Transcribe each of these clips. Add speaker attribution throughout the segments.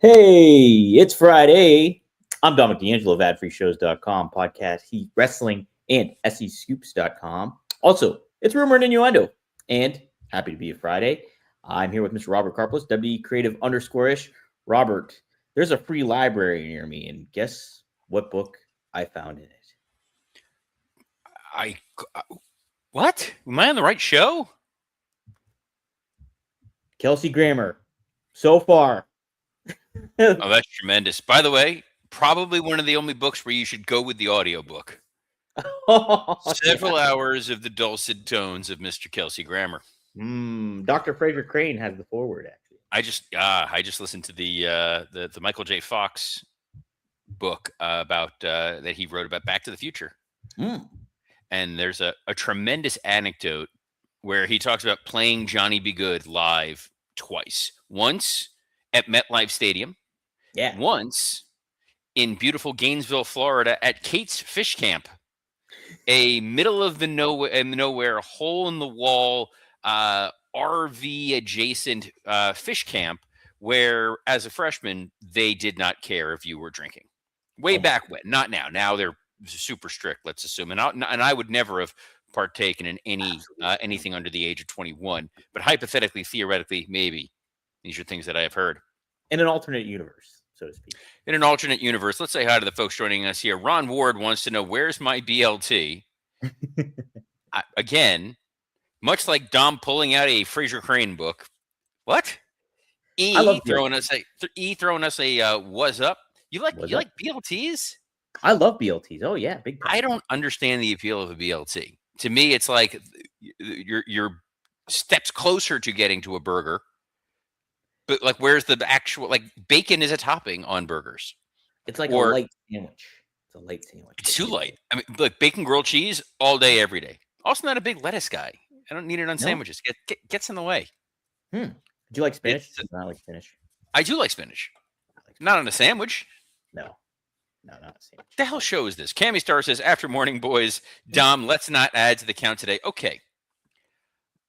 Speaker 1: Hey, it's Friday. I'm Dominic D'Angelo of AdFreeShows.com, podcast, Heat Wrestling, and SEScoops.com. Also, it's Rumor and Innuendo, and happy to be a Friday. I'm here with Mr. Robert Karpos, WD Creative _ish. Robert, there's a free library near me, and guess what book I found in it?
Speaker 2: What? Am I on the right show?
Speaker 1: Kelsey Grammer. So far.
Speaker 2: Oh, that's tremendous. By the way, probably one of the only books where you should go with the audiobook. Several hours of the dulcet tones of Mr. Kelsey Grammer.
Speaker 1: Dr. Fraser Crane has the foreword, actually.
Speaker 2: I just listened to the Michael J. Fox book about that he wrote about Back to the Future. And there's a tremendous anecdote where he talks about playing Johnny B. Good live twice. Once at MetLife Stadium.
Speaker 1: Yeah.
Speaker 2: Once in beautiful Gainesville, Florida at Kate's Fish Camp, a middle of the nowhere, hole in the wall, RV adjacent fish camp where, as a freshman, they did not care if you were drinking. Way back when, not now. Now they're super strict, let's assume. And I would never have partaken in anything under the age of 21. But hypothetically, theoretically, maybe. These are things that I have heard.
Speaker 1: In an alternate universe, so to speak.
Speaker 2: In an alternate universe, let's say hi to the folks joining us here. Ron Ward wants to know, where's my BLT? Again, much like Dom pulling out a Fraser Crane book. What? Throwing us a was up. You like BLTs?
Speaker 1: I love BLTs. Oh yeah, big time.
Speaker 2: I don't understand the appeal of a BLT. To me, it's like you're steps closer to getting to a burger. But like, where's the actual, like, bacon is a topping on burgers.
Speaker 1: It's like a light sandwich. It's a light sandwich.
Speaker 2: It's too light. I mean, like bacon grilled cheese all day, every day. Also not a big lettuce guy. I don't need it on sandwiches. Gets in the way.
Speaker 1: Do you like spinach? I like spinach.
Speaker 2: I do like spinach. Not on a sandwich.
Speaker 1: No, not a sandwich.
Speaker 2: The hell show is this? Cammy Star says, after morning, boys. Dom, let's not add to the count today. Okay.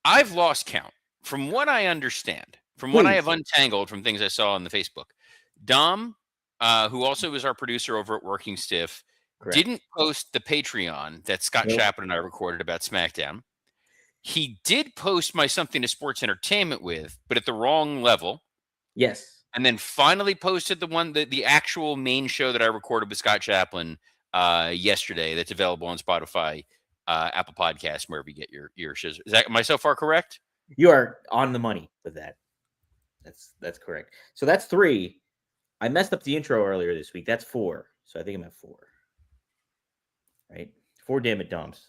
Speaker 2: I've lost count. From what I understand, from what I have untangled from things I saw on the Facebook, Dom, who also is our producer over at Working Stiff, didn't post the Patreon that Scott Chaplin and I recorded about SmackDown. He did post my Something to Sports Entertainment with, but at the wrong level.
Speaker 1: Yes.
Speaker 2: And then finally posted the actual main show that I recorded with Scott Chaplin yesterday. That's available on Spotify, Apple Podcasts, wherever you get your shows. Am I so far correct?
Speaker 1: You are on the money with that. That's correct. So that's 3. I messed up the intro earlier this week. That's 4. So I think I'm at 4. Right? 4 damn it, Doms.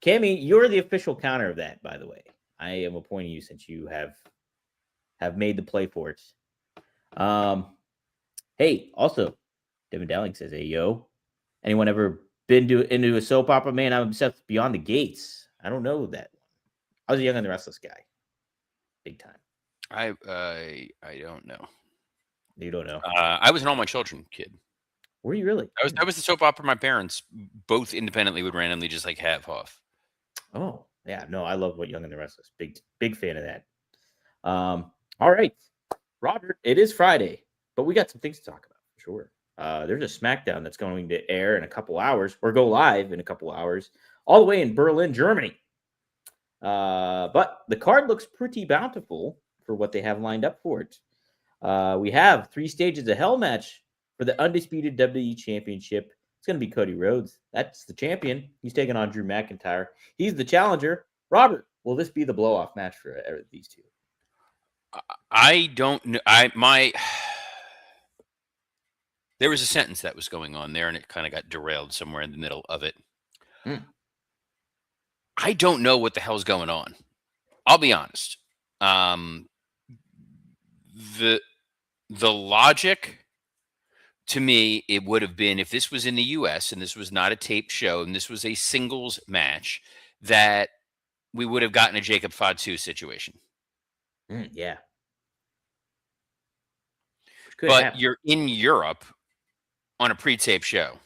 Speaker 1: Cammy, you're the official counter of that, by the way. I am appointing you since you have made the play for it. Hey, also, Devin Dowling says, hey, yo, anyone ever been into a soap opera? Man, I'm obsessed with Beyond the Gates. I don't know that. I was a Young and the Restless guy. Big time.
Speaker 2: I don't know.
Speaker 1: You don't know?
Speaker 2: I was an All My Children kid.
Speaker 1: Were you really?
Speaker 2: I was the soap opera my parents both independently would randomly just like have off.
Speaker 1: Oh, yeah. No, I love Young and the Restless. Big fan of that. All right. Robert, it is Friday, but we got some things to talk about for sure. There's a SmackDown that's going to air in a couple hours or go live in a couple hours all the way in Berlin, Germany. But the card looks pretty bountiful for what they have lined up for it. We have 3 stages of hell match for the undisputed WWE Championship. It's going to be Cody Rhodes. That's the champion. He's taking on Drew McIntyre. He's the challenger. Robert, will this be the blow-off match for these two?
Speaker 2: I don't know. There was a sentence that was going on there, and it kind of got derailed somewhere in the middle of it. I don't know what the hell's going on. I'll be honest. The logic to me, it would have been, if this was in the U.S. and this was not a taped show and this was a singles match, that we would have gotten a Jacob Fatu situation.
Speaker 1: Yeah.
Speaker 2: But you're in Europe on a pre-tape show.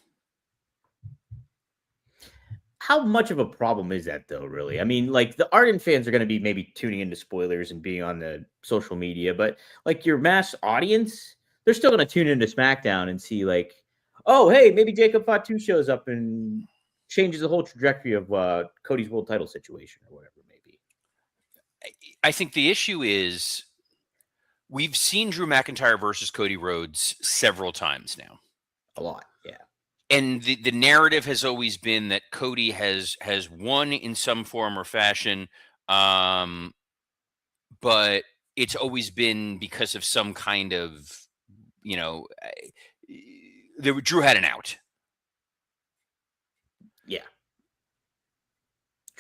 Speaker 1: How much of a problem is that, though, really? I mean, like, the ardent fans are going to be maybe tuning into spoilers and being on the social media, but, like, your mass audience, they're still going to tune into SmackDown and see like, oh, hey, maybe Jacob Fatu shows up and changes the whole trajectory of Cody's world title situation or whatever it may be.
Speaker 2: I think the issue is we've seen Drew McIntyre versus Cody Rhodes several times now.
Speaker 1: A lot, yeah.
Speaker 2: And the narrative has always been that Cody has won in some form or fashion, but it's always been because of some kind of, Drew had an out.
Speaker 1: Yeah.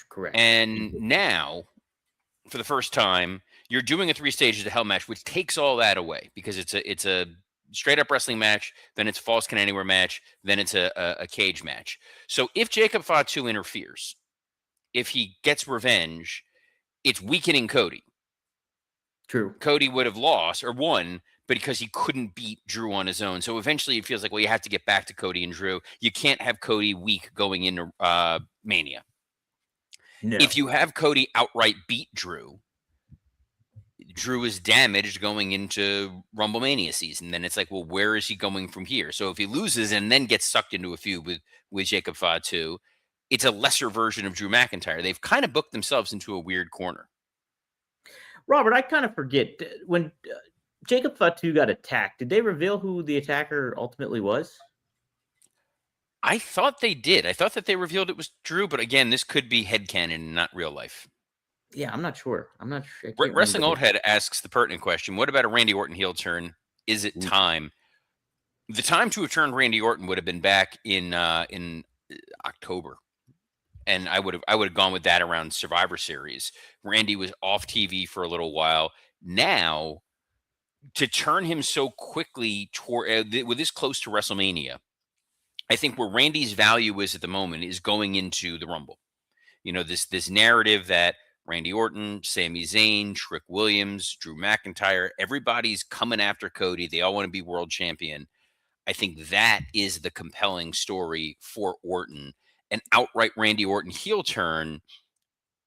Speaker 1: Correct.
Speaker 2: And now, for the first time, you're doing a 3 stages of hell match, which takes all that away because it's a straight up wrestling match, then it's false can anywhere match, then it's a cage match. So if Jacob Fatu interferes, if he gets revenge, it's weakening Cody.
Speaker 1: True.
Speaker 2: Cody would have lost or won, but because he couldn't beat Drew on his own. So eventually it feels like, well, you have to get back to Cody and Drew. You can't have Cody weak going into Mania.
Speaker 1: No.
Speaker 2: If you have Cody outright beat Drew is damaged going into Rumble Mania season. Then it's like, well, where is he going from here? So if he loses and then gets sucked into a feud with Jacob Fatu, it's a lesser version of Drew McIntyre. They've kind of booked themselves into a weird corner.
Speaker 1: Robert, I kind of forget when Jacob Fatu got attacked. Did they reveal who the attacker ultimately was?
Speaker 2: I thought they did. I thought that they revealed it was Drew, but again, this could be headcanon and not real life.
Speaker 1: Yeah, I'm not sure. I'm not sure.
Speaker 2: Wrestling Old Head asks the pertinent question: what about a Randy Orton heel turn? Is it time? The time to have turned Randy Orton would have been back in October, and I would have gone with that around Survivor Series. Randy was off TV for a little while. Now, to turn him so quickly toward with this close to WrestleMania, I think where Randy's value is at the moment is going into the Rumble. This narrative that Randy Orton, Sami Zayn, Trick Williams, Drew McIntyre, everybody's coming after Cody. They all want to be world champion. I think that is the compelling story for Orton. An outright Randy Orton heel turn,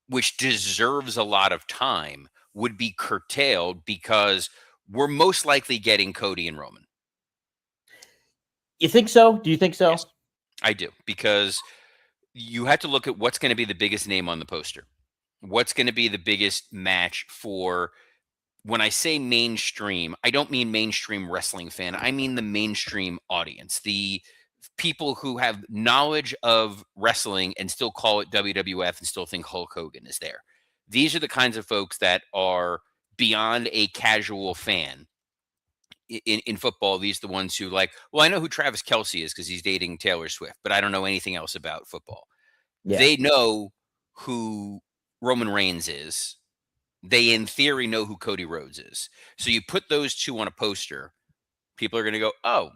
Speaker 2: which deserves a lot of time, would be curtailed because we're most likely getting Cody and Roman.
Speaker 1: You think so? Do you think so?
Speaker 2: Yes, I do, because you have to look at what's going to be the biggest name on the poster. What's going to be the biggest match for, when I say mainstream, I don't mean mainstream wrestling fan. I mean the mainstream audience, the people who have knowledge of wrestling and still call it WWF and still think Hulk Hogan is there. These are the kinds of folks that are beyond a casual fan. In football, these are the ones who like, well, I know who Travis Kelce is because he's dating Taylor Swift, but I don't know anything else about football. Yeah. They know who Roman Reigns is. They, in theory, know who Cody Rhodes is. So you put those two on a poster, people are going to go, oh,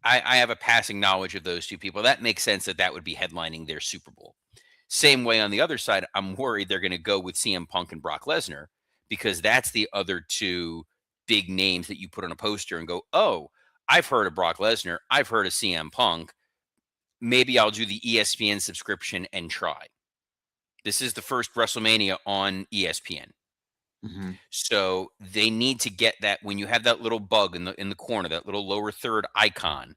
Speaker 2: I have a passing knowledge of those two people. That makes sense that would be headlining their Super Bowl. Same way on the other side, I'm worried they're going to go with CM Punk and Brock Lesnar because that's the other two big names that you put on a poster and go, oh, I've heard of Brock Lesnar. I've heard of CM Punk. Maybe I'll do the ESPN subscription and try. This is the first WrestleMania on ESPN. Mm-hmm. So they need to get that when you have that little bug in the corner, that little lower third icon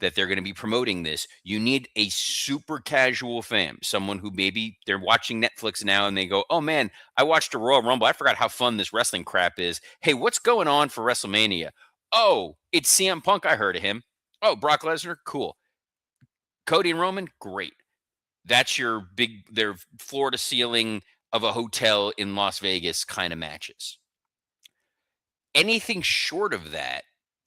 Speaker 2: that they're going to be promoting this, you need a super casual fan, someone who maybe they're watching Netflix now and they go, oh man, I watched a Royal Rumble. I forgot how fun this wrestling crap is. Hey, what's going on for WrestleMania? Oh, it's CM Punk. I heard of him. Oh, Brock Lesnar. Cool. Cody and Roman. Great. That's their floor to ceiling of a hotel in Las Vegas kind of matches. Anything short of that,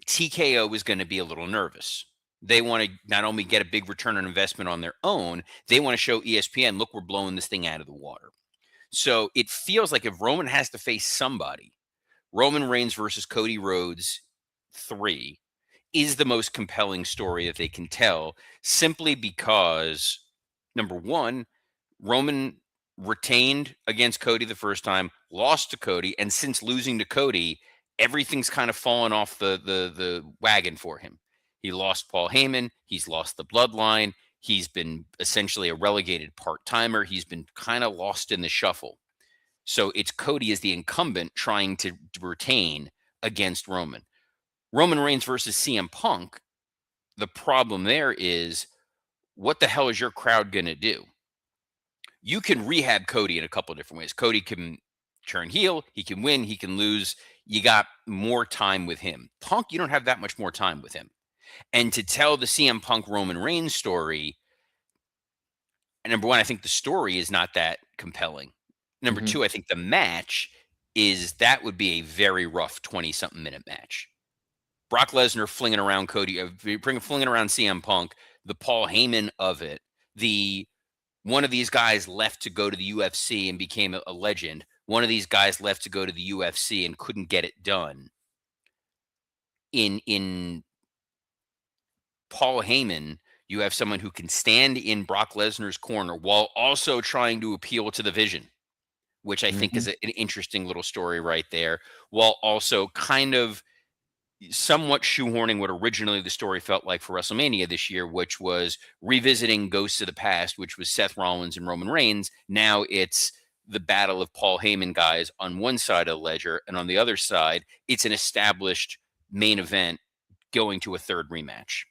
Speaker 2: TKO is going to be a little nervous. They want to not only get a big return on investment on their own, they want to show ESPN, look, we're blowing this thing out of the water. So it feels like if Roman has to face somebody, Roman Reigns versus Cody Rhodes 3 is the most compelling story that they can tell, simply because, number one, Roman retained against Cody the first time, lost to Cody, and since losing to Cody, everything's kind of fallen off the wagon for him. He lost Paul Heyman. He's lost the bloodline. He's been essentially a relegated part-timer. He's been kind of lost in the shuffle. So it's Cody as the incumbent trying to retain against Roman. Roman Reigns versus CM Punk, the problem there is, what the hell is your crowd going to do? You can rehab Cody in a couple of different ways. Cody can turn heel, he can win, he can lose. You got more time with him. Punk, you don't have that much more time with him. And to tell the CM Punk Roman Reigns story, number one, I think the story is not that compelling. Number
Speaker 1: Mhm.
Speaker 2: two, I think the match that would be a very rough 20-something minute match. Brock Lesnar flinging around Cody, flinging around CM Punk, the Paul Heyman of it, the one of these guys left to go to the UFC and became a legend. One of these guys left to go to the UFC and couldn't get it done. In Paul Heyman, you have someone who can stand in Brock Lesnar's corner while also trying to appeal to the Vision, which I think is
Speaker 1: Mhm.
Speaker 2: an interesting little story right there, while also kind of somewhat shoehorning what originally the story felt like for WrestleMania this year, which was revisiting Ghosts of the Past, which was Seth Rollins and Roman Reigns. Now it's the battle of Paul Heyman guys on one side of the ledger, and on the other side, it's an established main event going to a third rematch.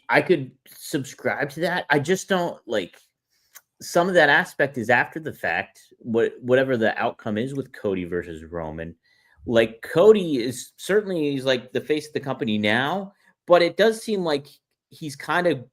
Speaker 1: I could subscribe to that. I just don't like some of that aspect is after the fact. Whatever the outcome is with Cody versus Roman, like Cody is certainly he's like the face of the company now, but it does seem like he's kind of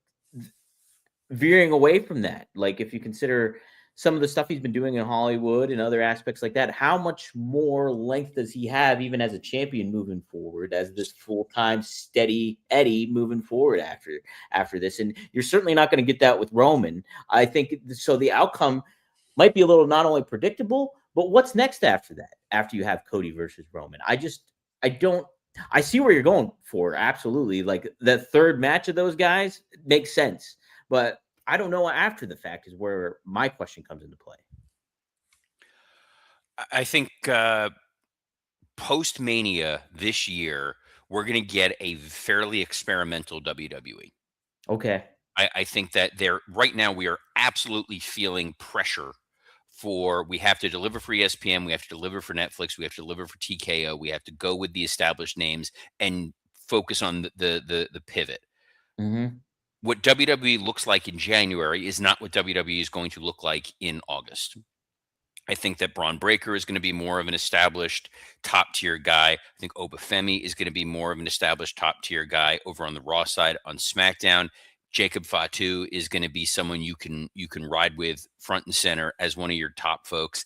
Speaker 1: veering away from that. Like if you consider some of the stuff he's been doing in Hollywood and other aspects like that, how much more length does he have even as a champion moving forward as this full-time steady Eddie moving forward after this? And you're certainly not going to get that with Roman. I think so the outcome might be a little not only predictable, but what's next after that? After you have Cody versus Roman. I don't I see where you're going for. Absolutely. Like the third match of those guys makes sense. But I don't know after the fact is where my question comes into play.
Speaker 2: I think post Mania this year, we're going to get a fairly experimental WWE.
Speaker 1: Okay.
Speaker 2: I think that right now we are absolutely feeling pressure we have to deliver for ESPN, we have to deliver for Netflix, we have to deliver for TKO, we have to go with the established names and focus on the pivot.
Speaker 1: Mm-hmm.
Speaker 2: What WWE looks like in January is not what WWE is going to look like in August. I think that Braun Breaker is going to be more of an established top tier guy. I think Obafemi is going to be more of an established top tier guy over on the Raw side. On SmackDown, Jacob Fatu is going to be someone you can ride with front and center as one of your top folks.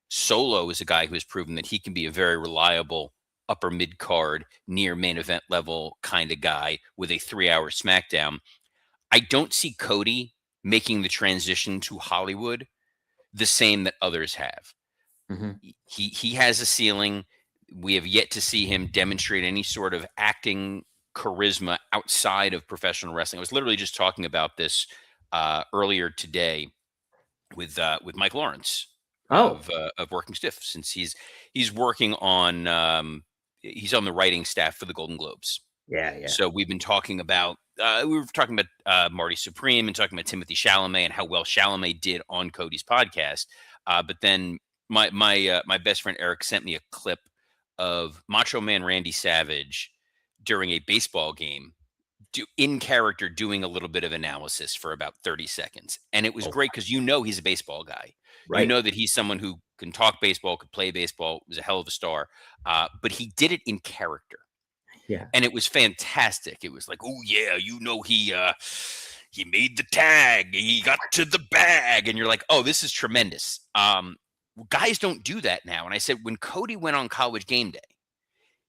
Speaker 2: Solo is a guy who has proven that he can be a very reliable upper mid card, near main event level kind of guy with a 3-hour SmackDown. I don't see Cody making the transition to Hollywood the same that others have.
Speaker 1: Mm-hmm.
Speaker 2: He has a ceiling. We have yet to see him demonstrate any sort of acting charisma outside of professional wrestling. I was literally just talking about this earlier today with Mike Lawrence
Speaker 1: Oh,
Speaker 2: of Working Stiff, since he's working on he's on the writing staff for the Golden Globes.
Speaker 1: yeah, yeah.
Speaker 2: So we've been talking about Marty Supreme and talking about Timothy Chalamet and how well Chalamet did on Cody's podcast. But then my best friend Eric sent me a clip of Macho Man Randy Savage during a baseball game, in character, doing a little bit of analysis for about 30 seconds. And it was
Speaker 1: Oh,
Speaker 2: great because he's a baseball guy. You
Speaker 1: right.
Speaker 2: know that he's someone who can talk baseball, could play baseball, was a hell of a star. But he did it in character.
Speaker 1: Yeah.
Speaker 2: And it was fantastic. It was like, oh yeah, he made the tag, he got to the bag, and you're like, oh, this is tremendous. Guys don't do that now. And I said, when Cody went on College Game Day,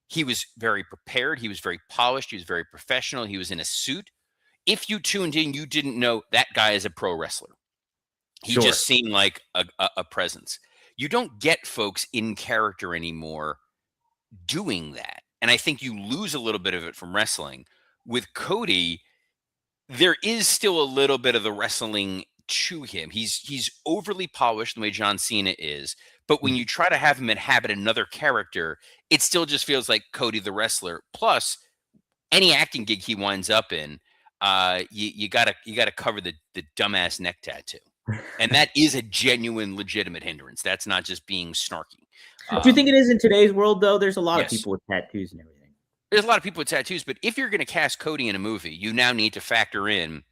Speaker 2: he was very prepared, he was very polished, he was very professional, he was in a suit. If you tuned in, you didn't know that guy is a pro wrestler. He
Speaker 1: Sure.
Speaker 2: just seemed like a presence. You don't get folks in character anymore doing that. And I think you lose a little bit of it from wrestling. With Cody, there is still a little bit of the wrestling to him. He's overly polished the way John Cena is, but when you try to have him inhabit another character, it still just feels like Cody the wrestler. Plus, any acting gig he winds up in, you gotta cover the dumbass neck tattoo. And that is a genuine, legitimate hindrance. That's not just being snarky.
Speaker 1: Do you think it is in today's world though? There's a lot of
Speaker 2: Yes.
Speaker 1: people with tattoos and everything.
Speaker 2: There's a lot of people with tattoos, but if you're going to cast Cody in a movie, you now need to factor in,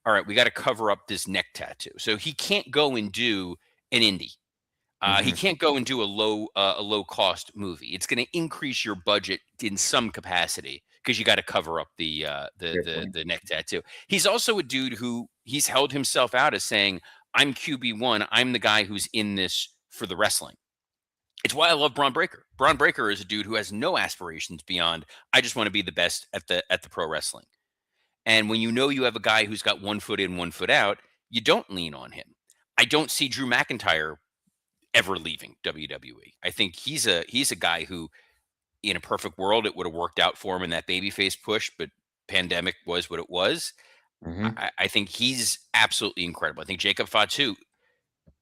Speaker 2: all right, we got to cover up this neck tattoo. So he can't go and do an indie. He
Speaker 1: Hmm.
Speaker 2: can't go and do a low cost movie. It's going to increase your budget in some capacity because you got to cover up
Speaker 1: Fair point.
Speaker 2: the neck tattoo. He's also a dude who he's held himself out as saying, "I'm QB1. I'm the guy who's in this for the wrestling." It's why I love Braun Breaker. Braun Breaker is a dude who has no aspirations beyond I just want to be the best at the pro wrestling. And when you know you have a guy who's got 1 foot in, 1 foot out, you don't lean on him. I don't see Drew McIntyre ever leaving WWE. I think he's a guy who, in a perfect world, it would have worked out for him in that babyface push, but pandemic was what it was.
Speaker 1: Hmm.
Speaker 2: I think he's absolutely incredible. I think Jacob Fatu,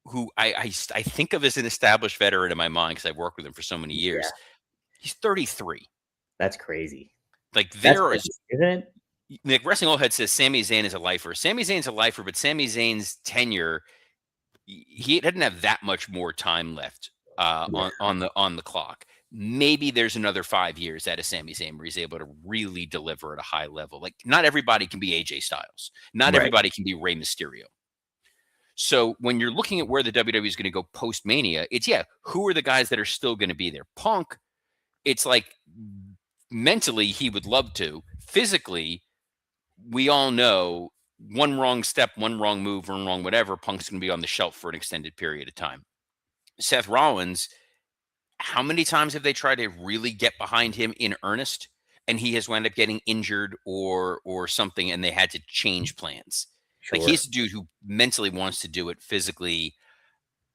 Speaker 2: who I think of as an established veteran in my mind because I've worked with him for so many
Speaker 1: Yeah,
Speaker 2: years. He's 33.
Speaker 1: that's crazy.
Speaker 2: Like
Speaker 1: That's
Speaker 2: there is
Speaker 1: crazy, isn't it?
Speaker 2: like Wrestling Old Head says Sami Zayn is a lifer. Sami Zayn's a lifer, but Sami Zayn's tenure, he doesn't have that much more time left
Speaker 1: Yeah,
Speaker 2: on the clock. Maybe there's another 5 years out of Sami Zayn where he's able to really deliver at a high level. Like not everybody can be AJ Styles. Not
Speaker 1: right.
Speaker 2: everybody can be Rey Mysterio. So when you're looking at where the WWE is going to go post Mania, it's who are the guys that are still going to be there? Punk, it's like mentally he would love to. Physically, we all know one wrong step, one wrong move, one wrong whatever, Punk's going to be on the shelf for an extended period of time. Seth Rollins, how many times have they tried to really get behind him in earnest, and he has wound up getting injured or something, and they had to change plans? Like
Speaker 1: Sure.
Speaker 2: he's a dude who mentally wants to do it. Physically,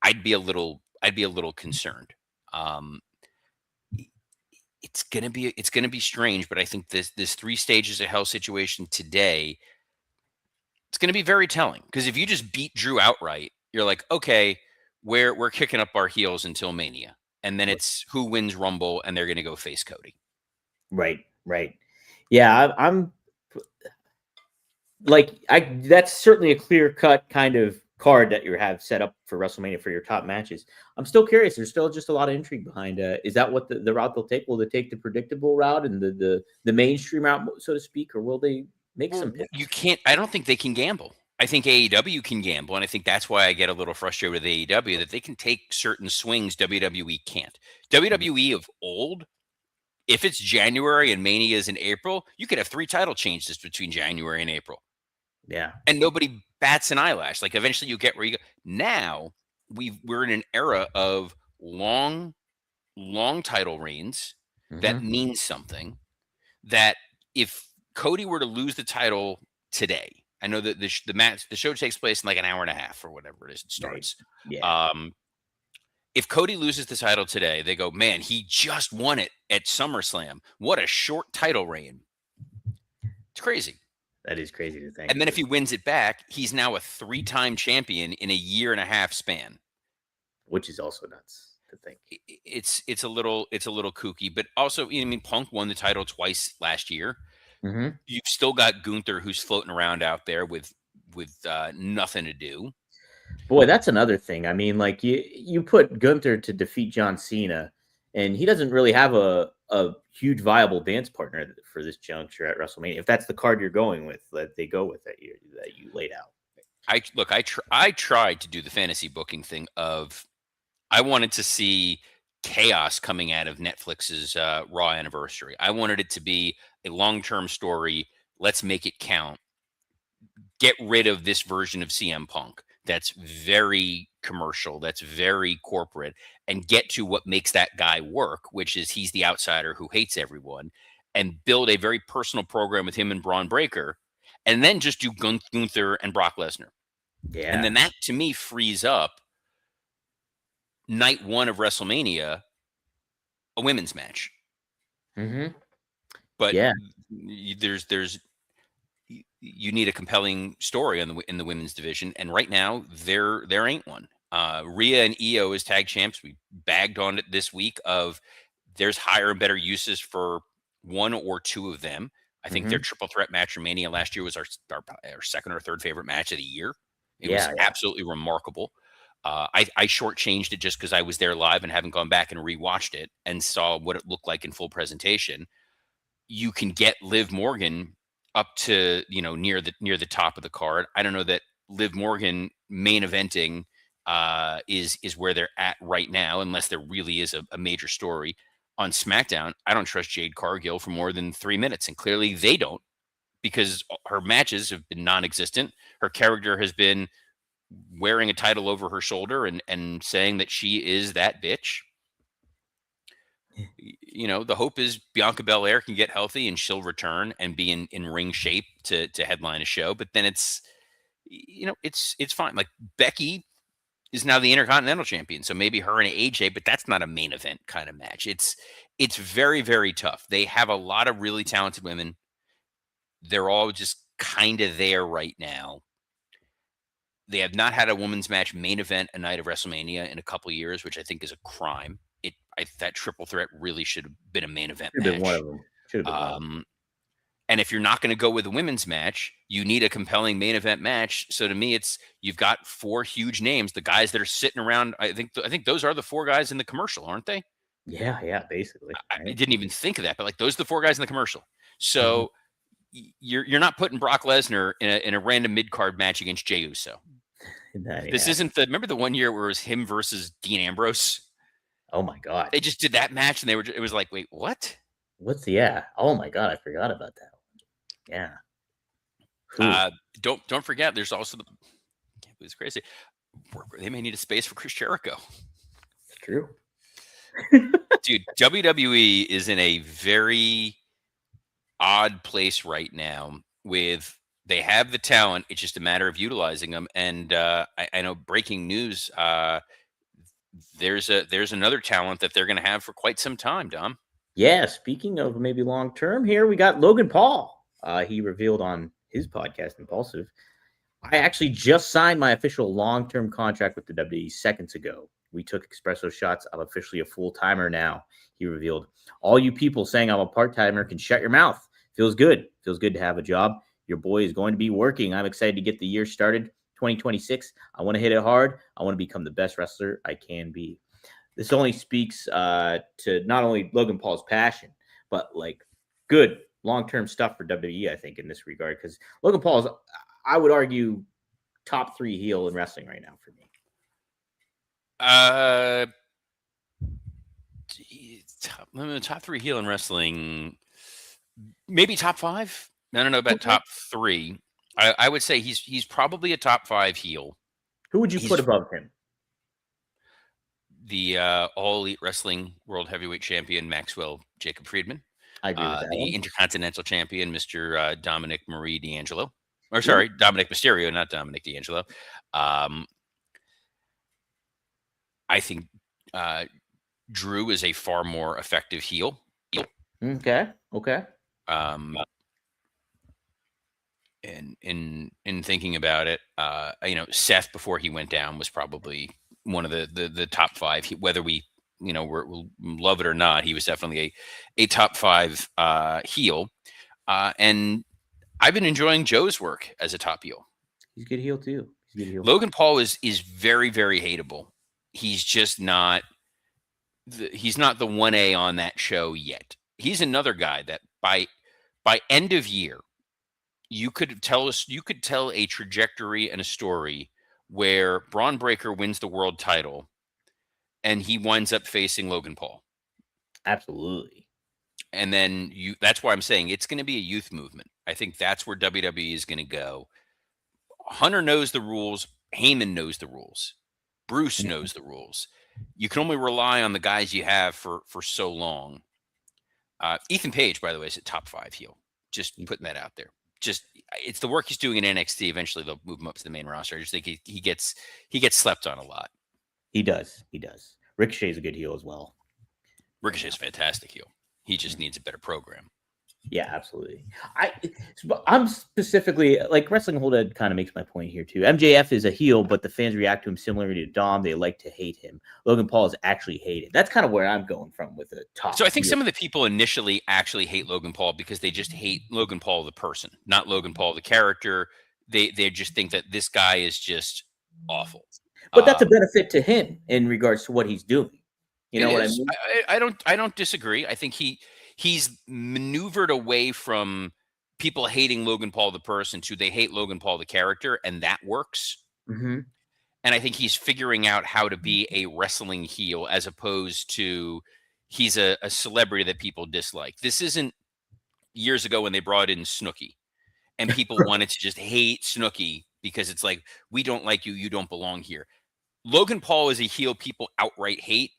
Speaker 2: I'd be a little concerned. Um, it's gonna be strange, but I think this three stages of hell situation today, it's gonna be very telling. Because if you just beat Drew outright, you're like, okay, we're kicking up our heels until Mania, and then it's who wins Rumble, and they're gonna go face Cody.
Speaker 1: Right, right. Yeah, I'm like I. That's certainly a clear cut kind of card that you have set up for WrestleMania for your top matches. I'm still curious. There's still just a lot of intrigue behind. Is that what the route they'll take? Will they take the predictable route and the mainstream route, so to speak, or will they make
Speaker 2: Well,
Speaker 1: some
Speaker 2: you
Speaker 1: pivots?
Speaker 2: can't. I don't think they can gamble. I think AEW can gamble, and I think that's why I get a little frustrated with AEW that they can take certain swings WWE can't.
Speaker 1: Mhm.
Speaker 2: WWE of old, if it's January and Mania is in April, you could have 3 title changes between January and April,
Speaker 1: Yeah.
Speaker 2: and nobody bats an eyelash. Like eventually, you get where you go. Now we're in an era of long title reigns that
Speaker 1: Hmm.
Speaker 2: means something. That if Cody were to lose the title today, I know that the show takes place in like an hour and a half or whatever it is. It
Speaker 1: Right.
Speaker 2: starts.
Speaker 1: Yeah.
Speaker 2: Um, if Cody loses the title today, they go, man, he just won it at SummerSlam. What a short title reign. It's crazy.
Speaker 1: That is crazy to think.
Speaker 2: And then if he wins it back, he's now a 3-time champion in a year and a half span.
Speaker 1: Which is also nuts to think.
Speaker 2: It's a little kooky, but also, I mean, Punk won the title twice last year.
Speaker 1: Hmm.
Speaker 2: You've still got Gunther who's floating around out there with nothing to do.
Speaker 1: Boy, that's another thing. I mean, like you put Gunther to defeat John Cena, and he doesn't really have a huge viable dance partner for this juncture at WrestleMania. If that's the card you're going with, that they go with that you laid out.
Speaker 2: I tried to do the fantasy booking thing of I wanted to see chaos coming out of Netflix's Raw anniversary. I wanted it to be a long-term story. Let's make it count. Get rid of this version of CM Punk that's very commercial, that's very corporate, and get to what makes that guy work, which is he's the outsider who hates everyone, and build a very personal program with him and Braun Breaker, and then just do Gunther and Brock Lesnar. And
Speaker 1: Yeah.
Speaker 2: then that to me frees up night one of WrestleMania, a women's match.
Speaker 1: Hmm.
Speaker 2: But
Speaker 1: Yeah.
Speaker 2: there's you need a compelling story in the women's division, and right now there ain't one. Rhea and Io as tag champs, we bagged on it this week. Of there's higher and better uses for one or two of them. I think their
Speaker 1: Hmm.
Speaker 2: triple threat match in Mania last year was our second or third favorite match of the year. It was
Speaker 1: Yeah. Yeah.
Speaker 2: absolutely remarkable. I shortchanged it just because I was there live and haven't gone back and rewatched it and saw what it looked like in full presentation. you can get Liv Morgan up to near the top of the card. I don't know that Liv Morgan main eventing is where they're at right now, unless there really is a major story on SmackDown. I don't trust Jade Cargill for more than 3 minutes, and clearly they don't, because her matches have been non-existent. Her character has been wearing a title over her shoulder and saying that she is that bitch. The hope is Bianca Belair can get healthy and she'll return and be in ring shape to headline a show. But then it's fine. Like, Becky is now the Intercontinental Champion, so maybe her and AJ, but that's not a main event kind of match. It's very, very tough. They have a lot of really talented women. They're all just kind of there right now. They have not had a women's match main event a night of WrestleMania in a couple of years, which I think is a crime. That triple threat really should have been a main event match.
Speaker 1: Should have been one of them. Should have been one of them.
Speaker 2: And if you're not going to go with a women's match, you need a compelling main event match. So to me, you've got 4 huge names, the guys that are sitting around. I think those are the 4 guys in the commercial, aren't they?
Speaker 1: Yeah, basically.
Speaker 2: I didn't even think of that, but like, those are the 4 guys in the commercial. So you're not putting Brock Lesnar in a random mid-card match against Jey Uso. This isn't remember the one year where it was him versus Dean Ambrose?
Speaker 1: Oh my God.
Speaker 2: They just did that match and it was like, wait, what?
Speaker 1: Oh my God, I forgot about that one. Yeah.
Speaker 2: Don't forget, there's also it's crazy. They may need a space for Chris Jericho.
Speaker 1: It's true.
Speaker 2: Dude, WWE is in a very odd place right now. They have the talent, it's just a matter of utilizing them. And I know, breaking news, there's another talent that they're going to have for quite some time, Dom.
Speaker 1: Yeah, speaking of maybe long term, here we got Logan Paul. He revealed on his podcast, Impulsive, I actually just signed my official long-term contract with the WWE seconds ago. We took espresso shots. I'm officially a full-timer now, he revealed. All you people saying I'm a part-timer can shut your mouth. Feels good. Feels good to have a job. Your boy is going to be working. I'm excited to get the year started. 2026. I want to hit it hard. I want to become the best wrestler I can be. This only speaks to not only Logan Paul's passion, but like good long-term stuff for WWE, I think, in this regard, because Logan Paul is, I would argue, top 3 heel in wrestling right now for me.
Speaker 2: Top 3 heel in wrestling, maybe top 5. I don't know about top 3. I would say he's probably a top 5 heel.
Speaker 1: Who would you put above him?
Speaker 2: The All Elite Wrestling World Heavyweight Champion Maxwell Jacob Friedman.
Speaker 1: I agree with that.
Speaker 2: The Intercontinental Champion Mr. Dominic Marie D'Angelo. Or sorry, Dominic Mysterio, not Dominic D'Angelo. I think Drew is a far more effective heel.
Speaker 1: Okay.
Speaker 2: And in thinking about it, Seth, before he went down, was probably one of the top 5. Whether we we'll love it or not, he was definitely a top 5 heel. And I've been enjoying Joe's work as a top heel.
Speaker 1: He's a good heel too.
Speaker 2: Logan Paul is very, very hateable. He's just not. He's not the 1A on that show yet. He's another guy that by end of year, you could tell a trajectory and a story where Braun Breaker wins the world title and he winds up facing Logan Paul.
Speaker 1: Absolutely.
Speaker 2: And then that's why I'm saying it's going to be a youth movement. I think that's where WWE is going to go. Hunter knows the rules. Heyman knows the rules. Bruce knows the rules. You can only rely on the guys you have for so long. Ethan Page, by the way, is a top 5 heel. Just putting that out there. It's the work he's doing in NXT. Eventually, they'll move him up to the main roster. I just think he gets slept on a lot.
Speaker 1: He does. Ricochet's a good heel as well.
Speaker 2: Ricochet's a fantastic heel. He just needs a better program.
Speaker 1: Yeah, absolutely. I'm specifically, like, Wrestling Hold kind of makes my point here too. MJF is a heel, but the fans react to him similarly to Dom. They like to hate him. Logan Paul is actually hated. That's kind of where I'm going from with the top.
Speaker 2: So I think some of the people initially actually hate Logan Paul because they just hate Logan Paul the person, not Logan Paul the character. They just think that this guy is just awful.
Speaker 1: But that's a benefit to him in regards to what he's doing. You know what I mean?
Speaker 2: I don't disagree. I think he he's maneuvered away from people hating Logan Paul the person to they hate Logan Paul the character, and that works.
Speaker 1: Mm-hmm.
Speaker 2: And I think he's figuring out how to be a wrestling heel as opposed to he's a celebrity that people dislike. This isn't years ago when they brought in Snooki and people wanted to just hate Snooki because it's like, we don't like you, you don't belong here. Logan Paul is a heel people outright hate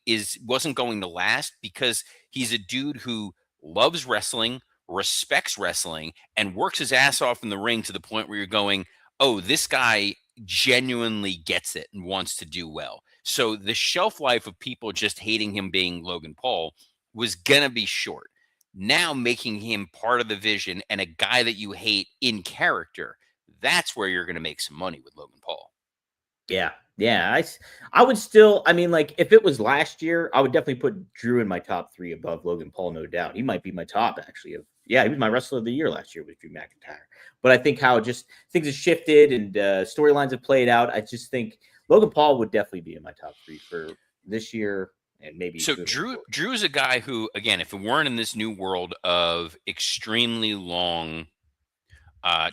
Speaker 2: wasn't going to last because he's a dude who loves wrestling, respects wrestling, and works his ass off in the ring to the point where you're going, oh, this guy genuinely gets it and wants to do well. So the shelf life of people just hating him being Logan Paul was gonna be short. Now making him part of the vision and a guy that you hate in character, that's where you're gonna make some money with Logan Paul.
Speaker 1: Yeah. Yeah. I would still, I mean, like, if it was last year, I would definitely put Drew in my top 3 above Logan Paul, no doubt. He might be my top, actually. He was my wrestler of the year last year with Drew McIntyre. But I think how just things have shifted and storylines have played out. I just think Logan Paul would definitely be in my top 3 for this year and maybe.
Speaker 2: So Drew is a guy who, again, if it weren't in this new world of extremely long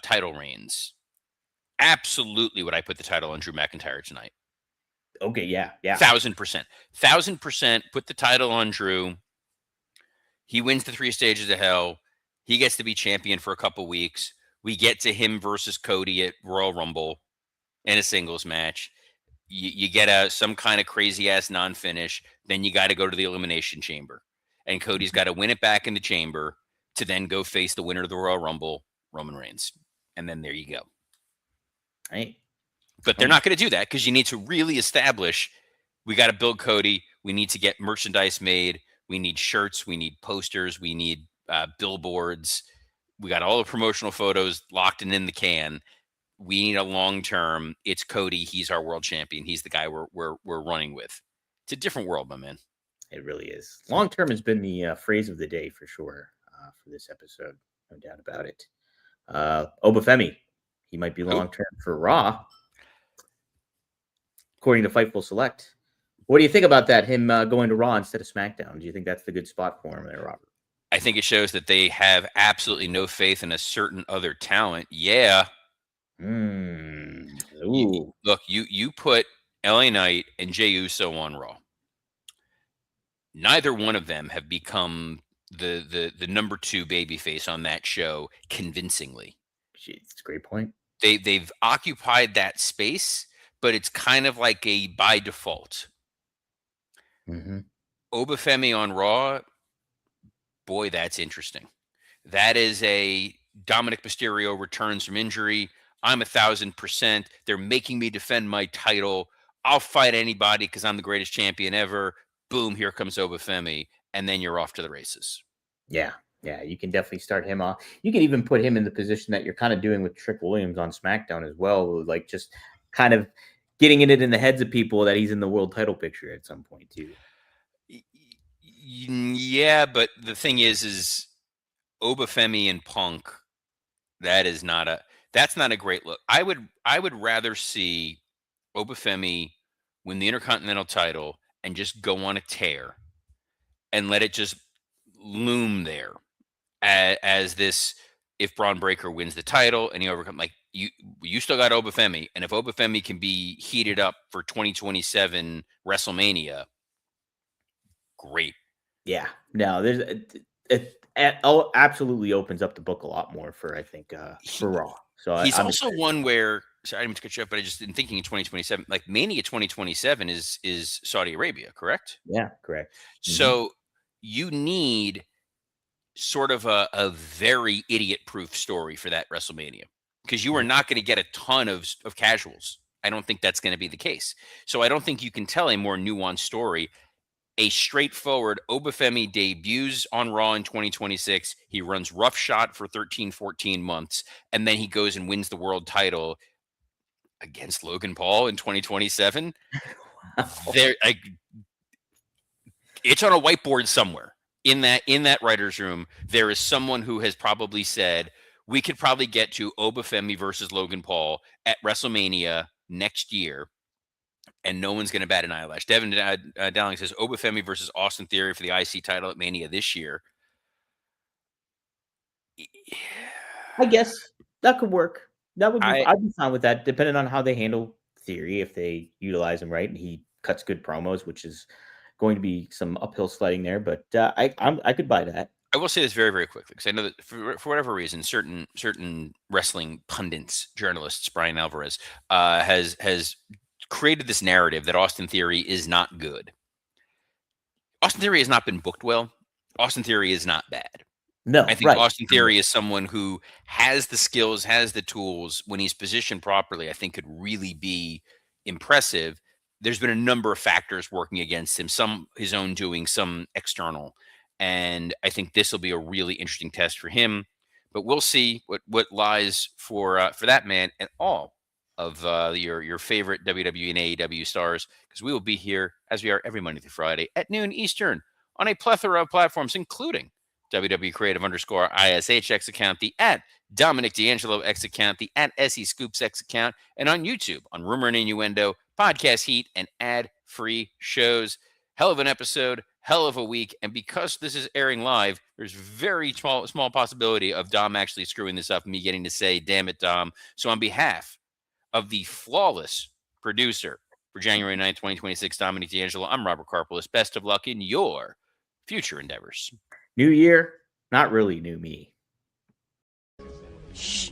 Speaker 2: title reigns, absolutely would I put the title on Drew McIntyre tonight.
Speaker 1: Okay, yeah.
Speaker 2: 1,000%. 1,000% put the title on Drew. He wins the 3 stages of hell. He gets to be champion for a couple weeks. We get to him versus Cody at Royal Rumble in a singles match. You get some kind of crazy ass non-finish. Then you got to go to the Elimination Chamber. And Cody's got to win it back in the chamber to then go face the winner of the Royal Rumble, Roman Reigns. And then there you go.
Speaker 1: Right.
Speaker 2: But they're not going to do that because you need to really establish we got to build Cody. We need to get merchandise made. We need shirts. We need posters. We need billboards. We got all the promotional photos locked and in the can. We need a long term. It's Cody. He's our world champion. He's the guy we're running with. It's a different world, my man.
Speaker 1: It really is. Long term has been the phrase of the day for sure for this episode. No doubt about it. Obafemi, he might be long term for Raw, according to Fightful Select. What do you think about that? Him going to Raw instead of SmackDown? Do you think that's the good spot for him there, Robert?
Speaker 2: I think it shows that they have absolutely no faith in a certain other talent. Yeah. Look, you put LA Knight and Jey Uso on Raw. Neither one of them have become the number 2 babyface on that show convincingly.
Speaker 1: Jeez, that's a great point.
Speaker 2: They've occupied that space, but it's kind of like a by default. Obafemi on Raw, boy, that's interesting. That is a Dominic Mysterio returns from injury. I'm 1,000%. They're making me defend my title. I'll fight anybody because I'm the greatest champion ever. Boom, here comes Obafemi. And then you're off to the races.
Speaker 1: Yeah, you can definitely start him off. You can even put him in the position that you're kind of doing with Trick Williams on SmackDown as well, like just kind of getting it in the heads of people that he's in the world title picture at some point too.
Speaker 2: Yeah, but the thing is Obafemi and Punk, that's not a great look. I would rather see Obafemi win the Intercontinental title and just go on a tear and let it just loom there as this. If Braun Breaker wins the title and he overcomes, like you still got Obafemi, and if Obafemi can be heated up for 2027 WrestleMania, great.
Speaker 1: Yeah, no, it absolutely opens up the book a lot more for I think for Raw. So
Speaker 2: he's also excited. One where sorry, I didn't mean to cut you up, but I just in thinking in 2027, like Mania 2027 is Saudi Arabia, correct?
Speaker 1: Yeah, correct.
Speaker 2: So you need sort of a very idiot-proof story for that WrestleMania because you are not going to get a ton of casuals. I don't think that's going to be the case. So I don't think you can tell a more nuanced story. A straightforward Obafemi debuts on Raw in 2026. He runs roughshod for 13, 14 months, and then he goes and wins the world title against Logan Paul in 2027. Wow. It's on a whiteboard somewhere. In that writer's room, there is someone who has probably said, we could probably get to Obafemi versus Logan Paul at WrestleMania next year, and no one's going to bat an eyelash. Devin Dowling says Obafemi versus Austin Theory for the IC title at Mania this year.
Speaker 1: I guess that could work. That would be.
Speaker 2: I
Speaker 1: I'd be fine with that, depending on how they handle Theory. If they utilize him right and he cuts good promos, which is going to be some uphill sledding there, but I could buy that.
Speaker 2: I will say this very, very quickly because I know that for whatever reason, certain wrestling pundits, journalists, Brian Alvarez, has created this narrative that Austin Theory is not good. Austin Theory has not been booked well. Austin Theory is not bad. I
Speaker 1: No,
Speaker 2: think
Speaker 1: right.
Speaker 2: Austin Theory is someone who has the skills, has the tools. When he's positioned properly, I think could really be impressive. There's been a number of factors working against him, some his own doing, some external. And I think this will be a really interesting test for him. But we'll see what lies for that man and all of your favorite WWE and AEW stars, because we will be here as we are every Monday through Friday at noon Eastern on a plethora of platforms, including WWE Creative _ ISH X account, the at Dominic D'Angelo X account, the at SE Scoops X account, and on YouTube on Rumor and Innuendo, Podcast Heat, and ad-free shows. Hell of an episode, hell of a week. And because this is airing live, there's very small possibility of Dom actually screwing this up and me getting to say, damn it, Dom. So on behalf of the flawless producer for January 9th, 2026, Dominic D'Angelo, I'm Robert Karpelis. Best of luck in your future endeavors.
Speaker 1: New year, not really new me.
Speaker 3: Shh.